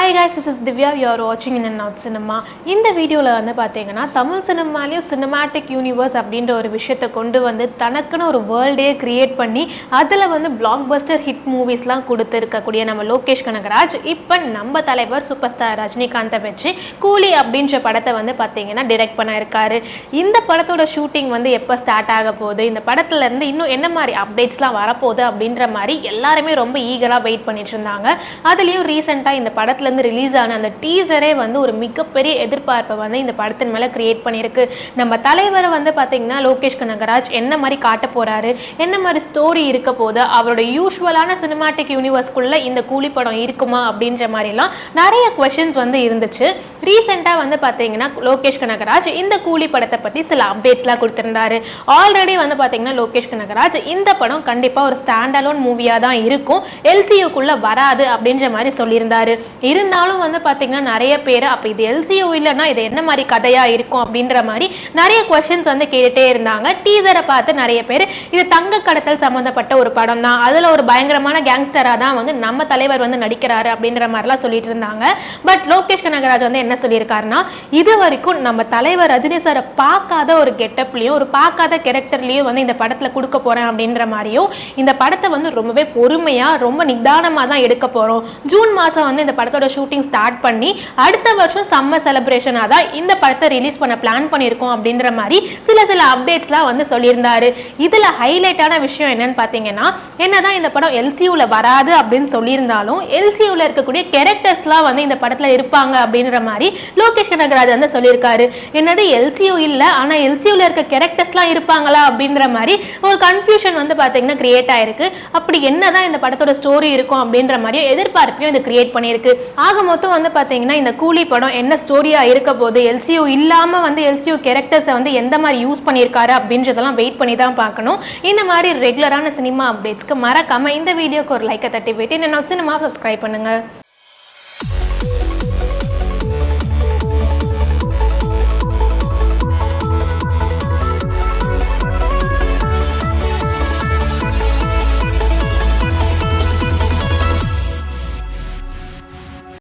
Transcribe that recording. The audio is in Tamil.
Hi guys, this is Divya. You are watching In and Out Cinema. இந்த வீடியோவில் வந்து பார்த்தீங்கன்னா தமிழ் சினிமாலையும் சினிமாட்டிக் யூனிவர்ஸ் அப்படின்ற ஒரு விஷயத்தை கொண்டு வந்து தனக்குன்னு ஒரு வேர்ல்டே கிரியேட் பண்ணி அதில் வந்து பிளாக் பஸ்டர் ஹிட் மூவிஸ்லாம் கொடுத்துருக்கக்கூடிய நம்ம லோகேஷ் கனகராஜ் இப்போ நம்ம தலைவர் சூப்பர் ஸ்டார் ரஜினிகாந்தை வச்சு கூலி அப்படின்ற படத்தை வந்து பார்த்தீங்கன்னா டிரெக்ட் பண்ண இருக்காரு. இந்த படத்தோட ஷூட்டிங் வந்து எப்போ ஸ்டார்ட் ஆக போகுது, இந்த படத்துலேருந்து இன்னும் என்ன மாதிரி அப்டேட்ஸ்லாம் வரப்போகுது அப்படின்ற மாதிரி எல்லாருமே ரொம்ப ஈகராக வெயிட் பண்ணிட்டு இருந்தாங்க. அதுலேயும் ரீசெண்டாக இந்த படத்துலேருந்து ரிலீஸ் ஆன அந்த டீசரே வந்து ஒரு மிகப்பெரிய எதிர்பார்ப்பை வந்து இந்த படத்தின் மேலே கிரியேட் பண்ணியிருக்கு. நம்ம தலைவரை வந்து பார்த்தீங்கன்னா லோகேஷ் கனகராஜ் என்ன மாதிரி காட்ட போகிறாரு, என்ன மாதிரி ஸ்டோரி இருக்க போது, அவரோட யூஸ்வலான சினிமாட்டிக் யூனிவர்ஸ்குள்ளே இந்த கூலி படம் இருக்குமா அப்படின்ற மாதிரிலாம் நிறைய கொஷின்ஸ் வந்து இருந்துச்சு. ரீசெண்டாக வந்து பார்த்தீங்கன்னா லோகேஷ் கனகராஜ் இந்த கூலி படத்தை பற்றி சில அப்டேட்ஸ்லாம் கொடுத்துருந்தாரு. ஆல்ரெடி வந்து பார்த்தீங்கன்னா லோகேஷ் கனகராஜ் இந்த படம் கண்டிப்பாக ஒரு ஸ்டாண்ட் அலோன் மூவியாக தான் இருக்கும், எல்சியூக்குள்ளே வராது அப்படின்ற மாதிரி சொல்லியிருந்தாரு. இருந்தாலும் வந்து பார்த்தீங்கன்னா நிறைய பேர் அப்போ இது எல்சியூ இல்லைன்னா இது என்ன மாதிரி கதையாக இருக்கும் அப்படின்ற மாதிரி நிறைய கொஷின்ஸ் வந்து கேட்டுகிட்டே இருந்தாங்க. டீசரை பார்த்து நிறைய பேர் இது தங்க கடத்தல் சம்மந்தப்பட்ட ஒரு படம் தான், அதில் ஒரு பயங்கரமான கேங்ஸ்டராக தான் வந்து நம்ம தலைவர் வந்து நடிக்கிறாரு அப்படின்ற மாதிரிலாம் சொல்லிட்டு இருந்தாங்க. பட் லோகேஷ் கனகராஜ் வந்து என்ன சொல்லியிருக்காருன்னா, இது வரைக்கும் நம்ம தலைவர் ரஜினி சாரை பார்க்காத ஒரு கெட்டப்லையும் ஒரு பார்க்காத கேரக்டர்லையும் வந்து இந்த படத்தில் கொடுக்க போகிறேன் அப்படின்ற மாதிரியும், இந்த படத்தை வந்து ரொம்பவே பொறுமையாக ரொம்ப நிதானமாக தான் எடுக்க போகிறோம். ஜூன் மாதம் வந்து இந்த படத்தோட ஷூட்டிங் ஸ்டார்ட் பண்ணி அடுத்த வருஷம் சம்மர் செலிப்ரேஷனாக தான் இந்த படத்தை ரிலீஸ் பண்ண பிளான் பண்ணியிருக்கோம் அப்படின்ற மாதிரி சில அப்டேட்ஸ்லாம் வந்து சொல்லியிருந்தாரு. இதில் ஹைலைட்டான விஷயம் என்னன்னு பார்த்தீங்கன்னா, என்னதான் இந்த படம் எல்சியூவில் வராது அப்படின்னு சொல்லியிருந்தாலும் எல்சியூவில் இருக்கக்கூடிய கேரக்டர்ஸ்லாம் வந்து இந்த படத்தில் இருப்பாங்க அப்படின்ற மாதிரி லோகேஷ் கனகராஜ் வந்து சொல்லியிருக்காரு. என்னது எல்சியூ இல்லை ஆனால் எல்சியூவில் இருக்க கேரக்டர்ஸ்லாம் இருப்பாங்களா அப்படின்ற மாதிரி ஒரு கன்ஃபியூஷன் வந்து பார்த்தீங்கன்னா கிரியேட் ஆயிருக்கு. அப்படி என்னதான் இந்த படத்தோட ஸ்டோரி இருக்கும் அப்படின்ற மாதிரி எதிர்பார்ப்பையும் இது கிரியேட் பண்ணியிருக்கு. ஆக மொத்தம் வந்து பார்த்தீங்கன்னா இந்த கூலி படம் என்ன ஸ்டோரியாக இருக்க போது, எல்சியூ இல்லாமல் வந்து எல்சியூ கேரக்டர்ஸை வந்து எந்த மாதிரி யூஸ் பண்ணியிருக்காரு அப்படின்றதெல்லாம் வெயிட் பண்ணி தான் பார்க்கணும். இந்த மாதிரி ரெகுலரான சினிமா அப்டேட்ஸ்க்கு மறக்காமல் இந்த வீடியோக்கு ஒரு லைக்கை தட்டி போயிட்டு என்ன சினிமா சப்ஸ்கிரைப் பண்ணுங்கள்.